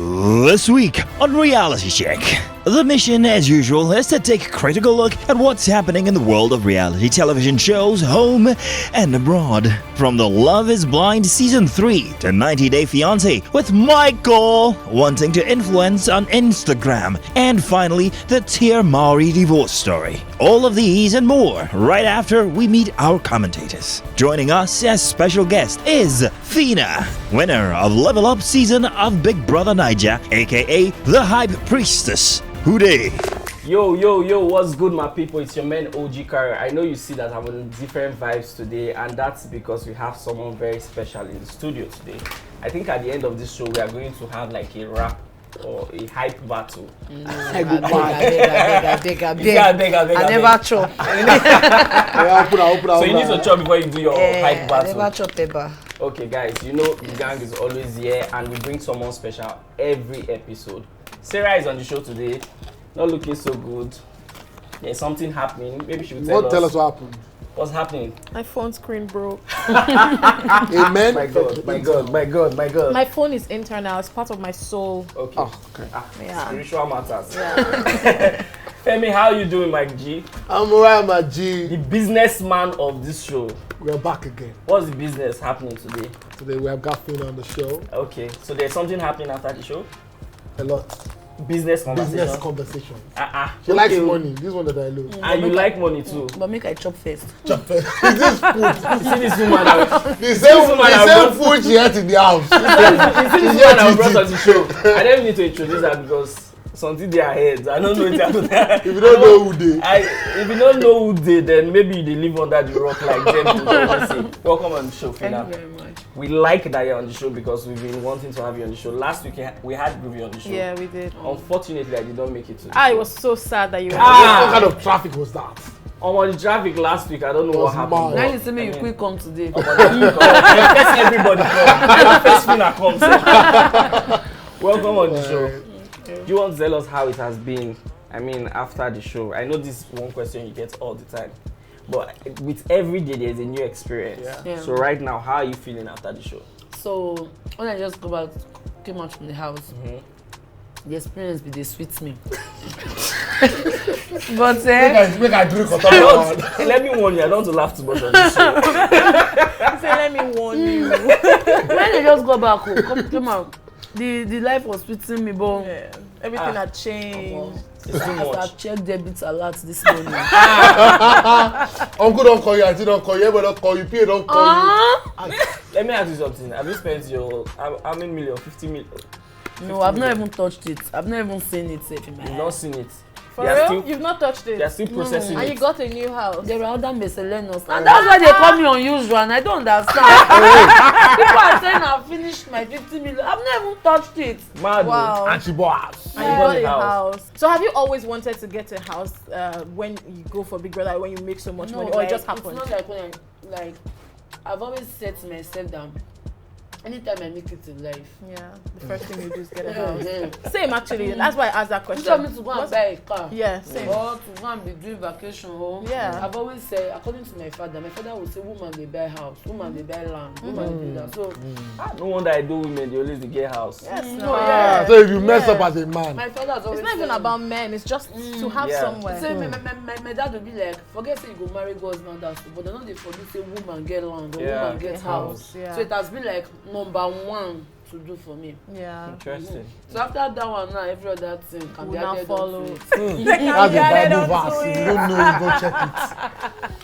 This week on Reality Check, the mission, as usual, is to take a critical look at what's happening in the world of reality television shows, home and abroad. From the Love is Blind Season 3 to 90 Day Fiancé, with Michael wanting to influence on Instagram, and finally, the Tia Mowry divorce story. All of these and more right after we meet our commentators. Joining us as special guest is Phyna, winner of Level Up season of Big Brother Niger, aka the Hype Priestess. Hooday! Yo, what's good, my people? It's your man OG Carrier. I know you see that I'm on different vibes today, and that's because we have someone very special in the studio today. I think at the end of this show, we are going to have like a rap or a hype battle. I never chop. So you need to chop before you do your hype battle. I never chop ever. Okay, guys, you know the gang is always here, and we bring someone special every episode. Sarah is on the show today, not looking so good. There's something happening. Maybe she will tell us what happened. What's happening? My phone screen broke. Amen. My God. My phone is internal. It's part of my soul. Okay. Oh, okay. Yeah. Spiritual matters. Yeah. Femi, how you doing, Mike G? I'm alright, my G. The businessman of this show. We're back again. What's the business happening today? Today we have got Phyna on the show. Okay, so there's something happening after the show? A lot. Business conversation? Business conversation. She Okay. likes money. This one that I love. And you like money too? But make I chop first. Chop first. Is this food? You see this woman now? The same food she had in the house. You see this woman I brought on the show? I don't need to introduce her because something they are heads. I don't know if If you don't know who they. If you don't know who they, then maybe they live under the rock like them. Welcome on the show, Phyna. Thank you very much. We like that you're on the show because we've been wanting to have you on the show. Last week we had Groovy on the show. Yeah, we did. Unfortunately, I did not make it to the I show. was so sad that you were What kind of traffic was that? On the traffic last week, I don't know what happened. Now you see me, you quick come today. First everybody come. First Phyna comes. Welcome on the show. Do you want to tell us how it has been? I mean, after the show. I know this is one question you get all the time. But with every day, there's a new experience. Yeah. So right now, how are you feeling after the show? So when I just came out from the house, the experience be they sweet me. But Make I drink on top of Let me warn you, I don't want to laugh too much on this show. Say, let me warn you. when they just go back home, come out, the life was sweeting me, but Yeah. Everything had changed. It's too I much. checked debit alert this morning. Uncle don't call you, auntie don't call you, everybody don't call you, PA don't call you. Let me ask you something. Have you spent your, how many million? 50 million? No, I've not even touched it. I've not even seen it safe in my You've head. not seen it. For They are real? still- You've not touched They are it. still processing And it. you got a new house. There are other miscellaneous. And that's why they call me unusual, and I don't understand. People are saying I've finished my 50 million. I've not even touched it. Mad. Wow. And she bought us. And you got a house. So have you always wanted to get a house when you go for Big Brother, when you make so much money, or it just happened? It's not like when I've always said to myself that anytime I make it in life, Yeah, the first thing you do is get a house. yeah. Same actually. That's why I asked that You question. tell me to go and buy a car. Yeah, same. Or to go and be doing vacation home. Yeah. I've always said, according to my father would say, woman they buy house, woman they buy land, woman they do that. So No wonder I do women, they always get house. Yes, no, yeah. So if you mess up as a man, My father has always It's not even said, about men. It's just to have Yeah. somewhere. say, my dad would be like, forget say you go marry God's man, that's but they know they forget say woman get land or Yeah. woman get Get house. house, yeah. So it has been like number one to do for me. Yeah. Interesting. So after that one now, every other thing can Will be now added follow. onto it. that's a Bible verse. If you don't know, you go check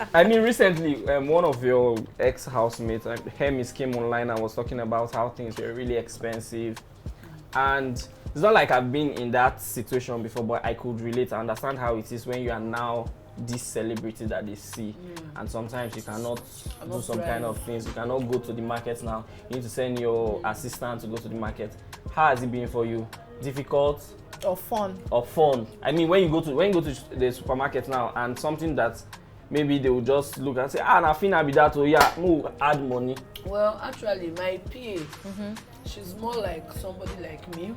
it. I mean, recently, one of your ex-housemates, Hermes, came online and was talking about how things were really expensive. And it's not like I've been in that situation before, but I could relate. I understand how it is when you are now this celebrity that they see, and sometimes you cannot do some kind of things. You cannot go to the market now. You need to send your assistant to go to the market. How has it been for you? Difficult Or fun. or fun? I mean, when you go to the supermarket now, and something that maybe they will just look and say, na Phyna be that, oh yeah, move, add money. Well, actually, my PA, she's more like somebody like me.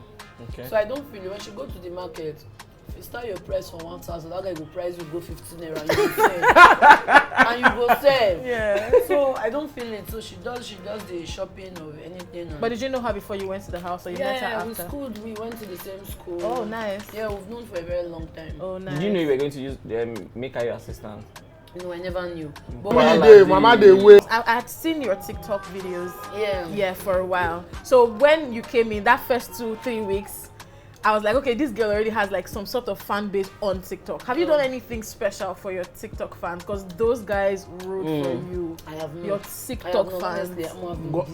Okay. So I don't feel it. When she go to the market, if you start your price from 1,000, that guy will price you go 15 naira and you go sell. And you go sell. Yeah. So I don't feel it. So she does the shopping of anything. But did you know her before you went to the house, or you met her yeah, we after? schooled. We went to the same school. Oh, nice. Yeah, we've known for a very long time. Oh, nice. Did you know you were going to use make her your assistant? No, I never knew. But Mama dey wait. I had seen your TikTok videos. Yeah. For a while. So when you came in that first 2-3 weeks, I was like, okay, this girl already has like some sort of fan base on TikTok. Have you done anything special for your TikTok fans? Because those guys root for you. I have not. Your TikTok fans. Go I on don't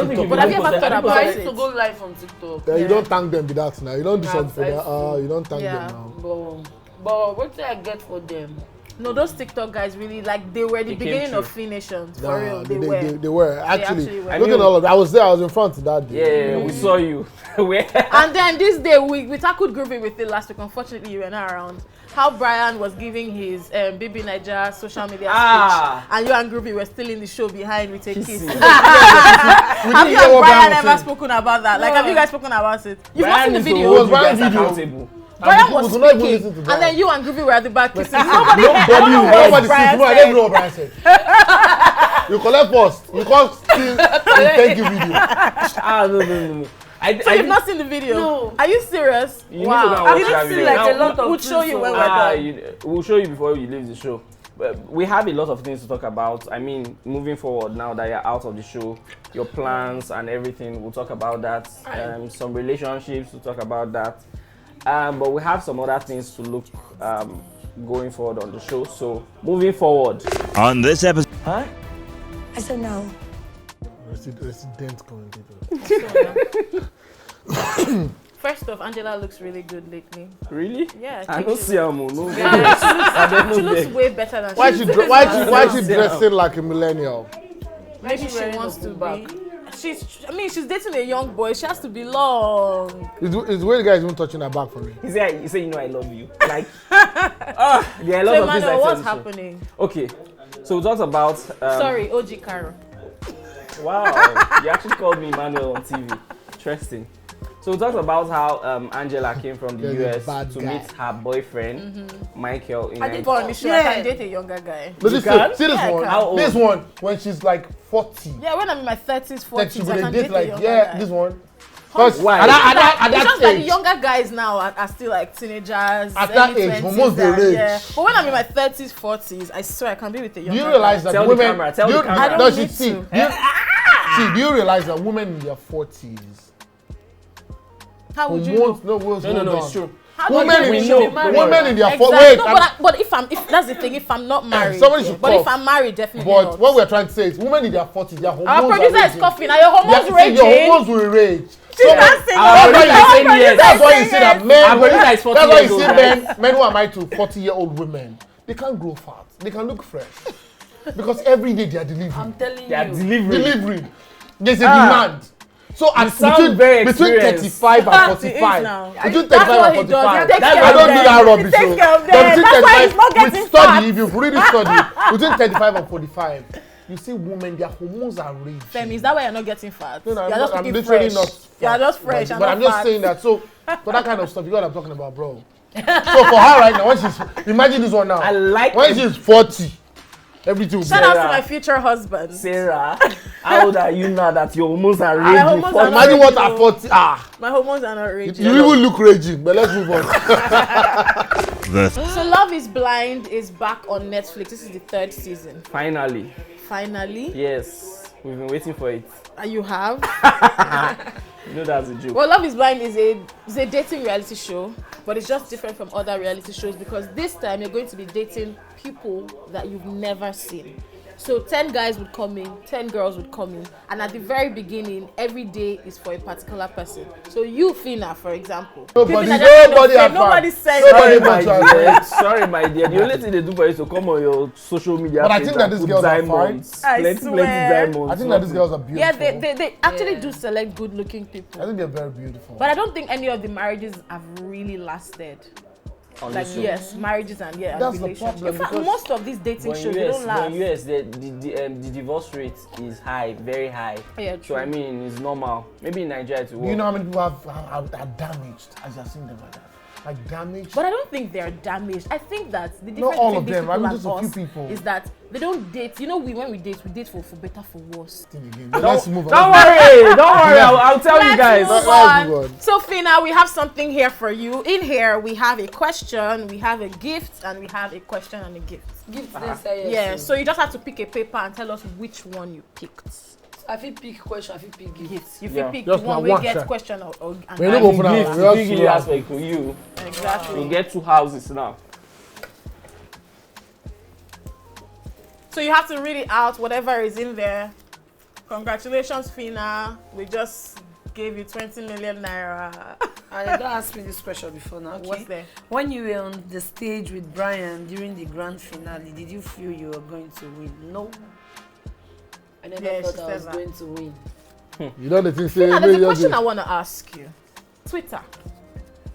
think TikTok. But have you ever thought about I it? used to go live on TikTok. You don't thank them with that now. You don't do something for I've that. You don't thank Yeah. them now. But what did I get for them? No, those TikTok guys really, like, they were the They came beginning of through. Phyna Nations. Nah, For real, they were. They were. Actually, actually were. look at all of that. I was there. I was in front that day. Yeah, we saw you. Where? And then this day, we tackled Groovy with it last week. Unfortunately, you were not around. How Brian was giving his Baby Niger social media speech, and you and Groovy were still in the show behind with a kiss. We Have didn't you hear and what Brian was ever saying. spoken about that? Like, have you guys spoken about it? You've not seen the Brian is video. hold you Brian guys video? accountable. Brian we was could not even speaking, listen to and Brian. then you and Groovy were at the back kissing. Nobody Brian said. No, I don't even know what Brian said. You collect first. You can't still thank you video. No. So you've not seen the video? No. Are you serious? You need to go and watch didn't that see video. like Now, a lot of We'll show you when we're Ah, done. we'll show you before you leave the show. But we have a lot of things to talk about. I mean, moving forward now that you're out of the show, your plans and everything, we'll talk about that. Some relationships, we'll talk about that. But we have some other things to look going forward on the show. So moving forward. On this episode. Huh? I said no. Resident commentator. First off, Angela looks really good lately. Really? Yeah, I think don't she- see her. No. I don't She know. looks There. way better than Why she she dressing like a millennial? Maybe she wearing wants the to back? be. She's dating a young boy. She has to be long. Is the way the guy is even touching her back for me. He said, you know, I love you. Like, there are a lot So of things I Emmanuel, said what's on the show. happening? Okay, so we talked about. Sorry, OG Caro. Wow, you actually called me Emmanuel on TV. Interesting. So we talked about how Angela came from the There's a US bad to guy. meet her boyfriend, Michael, in I did Nigeria. go on the show. I Yeah. can date a younger guy. No, this can? see this Yeah, I one. can. How old? This one when she's like 40. Yeah, when I'm in my 30s, 40s, Like she I will can date date a like younger yeah, guy. this one. Because Why? at that It's just that the age, younger guys now are still like teenagers. At that early age, 20s hormones dey and- rage. Yeah. But when I'm in my 30s, 40s, I swear I can be with a do younger you realize guy. that Tell the women? camera, tell do the you- camera. I don't does she need see? to. Do you realize that women in their 40s, How would you know? hormones, no, hold No, on. it's true. How do Women you in know? women in their 40s. Exactly. Wait, No, but if that's the thing, if I'm not married, somebody should but cough. if I'm married, definitely but not. what we're trying to say is, women in their 40s, their hormones Our are producer is raging. coughing. Are your hormones See, raging? your hormones will rage. She's So, not saying our that. producer is saying yes. That's why you see that men. Our producer is 40 That's why you years see old, men who are married to 40-year-old women. They can't grow fat. They can look fresh because every day they are delivering. I'm telling They are you. delivering. There's a demand. So sound very between experienced. 35 and He is 45, now. between That's 35 what and he does. 45, He takes That's care why I of don't do them. that He rubbish. takes So, care of them. but between That's why 35 he's not we getting study. fat. If you really study, between 35 and 45, you see women, their hormones are raging. Femi, is that why you're not getting fat? No, You're just I'm looking literally fresh. not. You're fat, just fresh. But I'm just saying that. So for that kind of stuff, you know what I'm talking about, bro. So for her right now, when she's imagine this one now. I like when it. she's 40, everything will be. Shout out to Sarah. my future husband. Sarah, how old are you now that your hormones are My raging? hormones are Imagine what raging, at 40. My hormones are not raging. You even look raging. But let's move on. So Love is Blind is back on Netflix. This is the 3rd season. Finally, Finally. yes, we've been waiting for it. You have? You know that's a joke. Well, Love is Blind is a dating reality show, but it's just different from other reality shows because this time you're going to be dating people that you've never seen. So 10 guys would come in, 10 girls would come in, and at the very beginning, every day is for a particular person. So you, Phyna, for example. Nobody Nobody had Nobody fun. said Nobody Sorry, but my you are dear. Sorry, my dear. The only thing they do for you is to come on your social media. But I page think that and these put girls are diamonds. fine. I Plenty swear. diamonds. I think that these girls are beautiful. Yeah, they actually Yeah. do select good-looking I people. think they're very beautiful. But I don't think any of the marriages have really lasted. On Like, the show. yes, marriages and That's and the relationships. problem, In fact, because most of these dating But shows, in they US, don't last. but in US, the divorce rate is high, very high. Yeah, So I true. mean, it's normal. Maybe in Nigeria to Do work. you know how many people are damaged as you're seeing them like that? Like damaged? But I don't think they're damaged. I think that the Not difference all between of these them, people I mean and just a few us people. is that they don't date. You know, when we date for better, for worse. Let's move on. Don't worry, I'll tell you Let's guys. move Let's move on. on. So Phyna, we have something here for you. In here, we have a question, we have a gift, and we have a question and a gift. Give this yes. Yeah, so you just have to pick a paper and tell us which one you picked. I feel pick question, I feel pick gift. You Yeah. pick Just the one one, we get sir. question or and We don't go for now. Gift, We big just aspect for you. exactly. You get 2 houses now. So you have to read it out, whatever is in there. Congratulations, Phyna. We just gave you 20 million naira. And you don't ask me this question before now. Okay? What's there? When you were on the stage with Brian during the grand finale, did you feel you were going to win? No. I never Yeah, thought she I said was that. going to win. You know the thing say. Phyna, there's a maybe question just- I want to ask you. Twitter.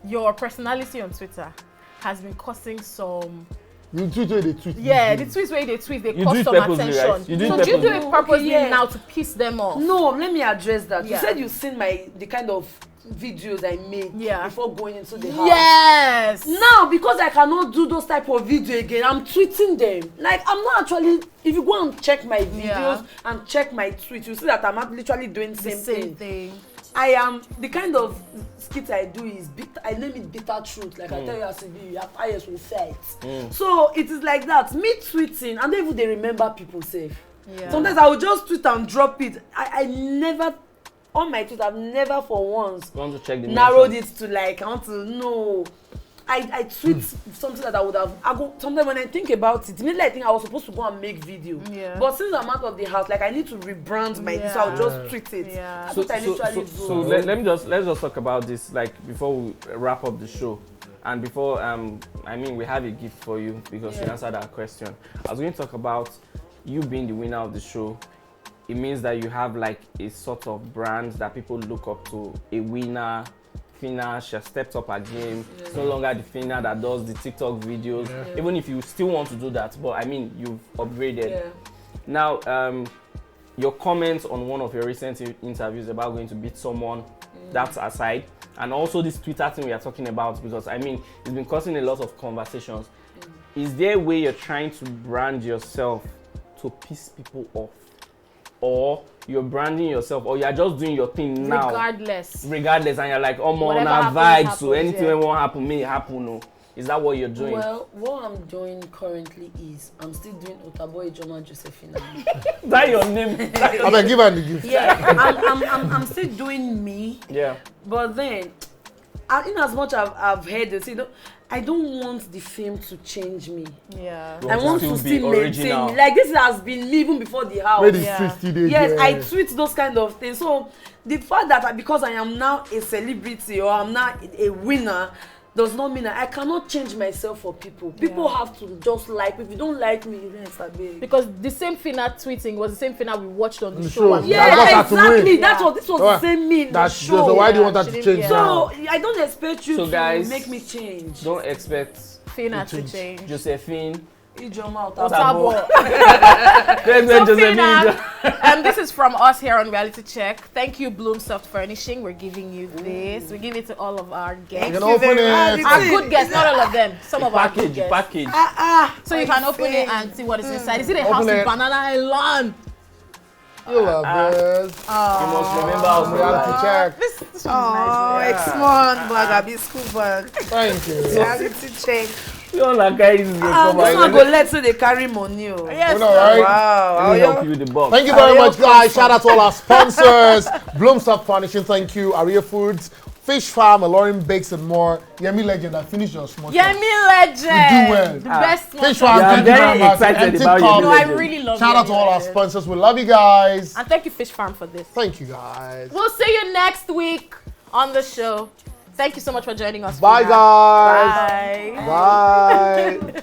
Your personality on Twitter has been causing some. You tweet where they tweet. Yeah, the tweets where they tweet, they You cause do it some purposely, attention. right? You do it So do you do it purposely. purposely Okay, yeah. now to piss them off? No, let me address that. Yeah. You said you've seen the kind of videos I made Yeah. before going into the house. Yes. Now, because I cannot do those type of video again, I'm tweeting them. Like, I'm not actually, if you go and check my videos Yeah. and check my tweets, you see that I'm not literally doing the The same, same thing. thing. I am, the kind of skit I do is, I name it bitter truth. Like I tell you as a video, your fires will fight. So it is like that. Me tweeting, and even they remember people safe. Yeah. Sometimes I will just tweet and drop it. I never, on my tweet, I've never for once You want to check the narrowed mentions? it to like, I want to know. I tweet something that I would have. Sometimes when I think about it, immediately I think I was supposed to go and make video. Yeah. But since I'm out of the house, like I need to rebrand my so I'll just tweet it. Yeah. That's what I literally do. So let's just talk about this like before we wrap up the show, and before I mean we have a gift for you because you answered our question. I was going to talk about you being the winner of the show. It means that you have like a sort of brand that people look up to, a winner. Phyna, she has stepped up her game. It's no longer the Phyna that does the TikTok videos. Even if you still want to do that, but I mean you've upgraded. Yeah. Now, your comments on one of your recent interviews about going to beat someone, that's aside. And also this Twitter thing we are talking about, because I mean, it's been causing a lot of conversations. Is there a way you're trying to brand yourself to piss people off? Or you're branding yourself, or you're just doing your thing now? Regardless. And you're like, oh, man, Whatever now happens, vibes, so happens, anything yeah. that won't happen, may happen, no. Is that what you're doing? Well, what I'm doing currently is I'm still doing Otaboy Joma Josephina. Is that your name? I mean, give her the gift. Yeah, I'm still doing me. Yeah. But then, in as much I've heard this, I don't want the fame to change me. Yeah. You I want to to still be still maintain original. me. Like this has been me even before the house. Where the Yeah. 60 days. Yes, I tweet those kind of things. So the fact that because I am now a celebrity or I'm now a winner does not mean that I cannot change myself for people. People have to just like me. If you don't like me, then it's a big. Because the same Phyna tweeting was the same Phyna we watched on the The show. show. and- Yeah, I got Yeah, her to win. exactly. Yeah. This was Oh, the same me in the That's show. so why do you want her she to didn't- change yeah. now? So I don't expect you So, to guys, make me change. Don't expect Phyna to change. change. Josephine. Ijoma Otabo. Expect So Josephine. Phyna, this is from us here on Reality Check. Thank you, Bloom Soft Furnishing. We're giving you this. We give it to all of our You guests. can open it. Our good guests, not all of them. Some of our good Package. guests. So you can open it and see what is inside. Is it a house Open in it. Banana Island? You love this. You must remember how Reality check. This one's Oh, nice. X1 bag, I be school bag. Thank you. Reality check. you don't like guys. This one go let so they carry money. Oh. Yes, You know, right? Wow. Let me help you with the box. Thank you very much, guys. Shout out to all our sponsors. Bloomstock Furnishing, thank you. Aria Foods, Fish Farm, Alorin Bakes and more. Yemi Legend, I finished your small Yemi Legend. You do well. The best one. Fish Farm, Yeah, I'm thank you very much. excited And about TikTok. Yemi No, I Legend. really love Shout out Yemi to all our Legend. sponsors. We love you guys. And thank you, Fish Farm, for this. Thank you, guys. We'll see you next week on the show. Thank you so much for joining us. Bye, Phyna. guys. Bye. Bye.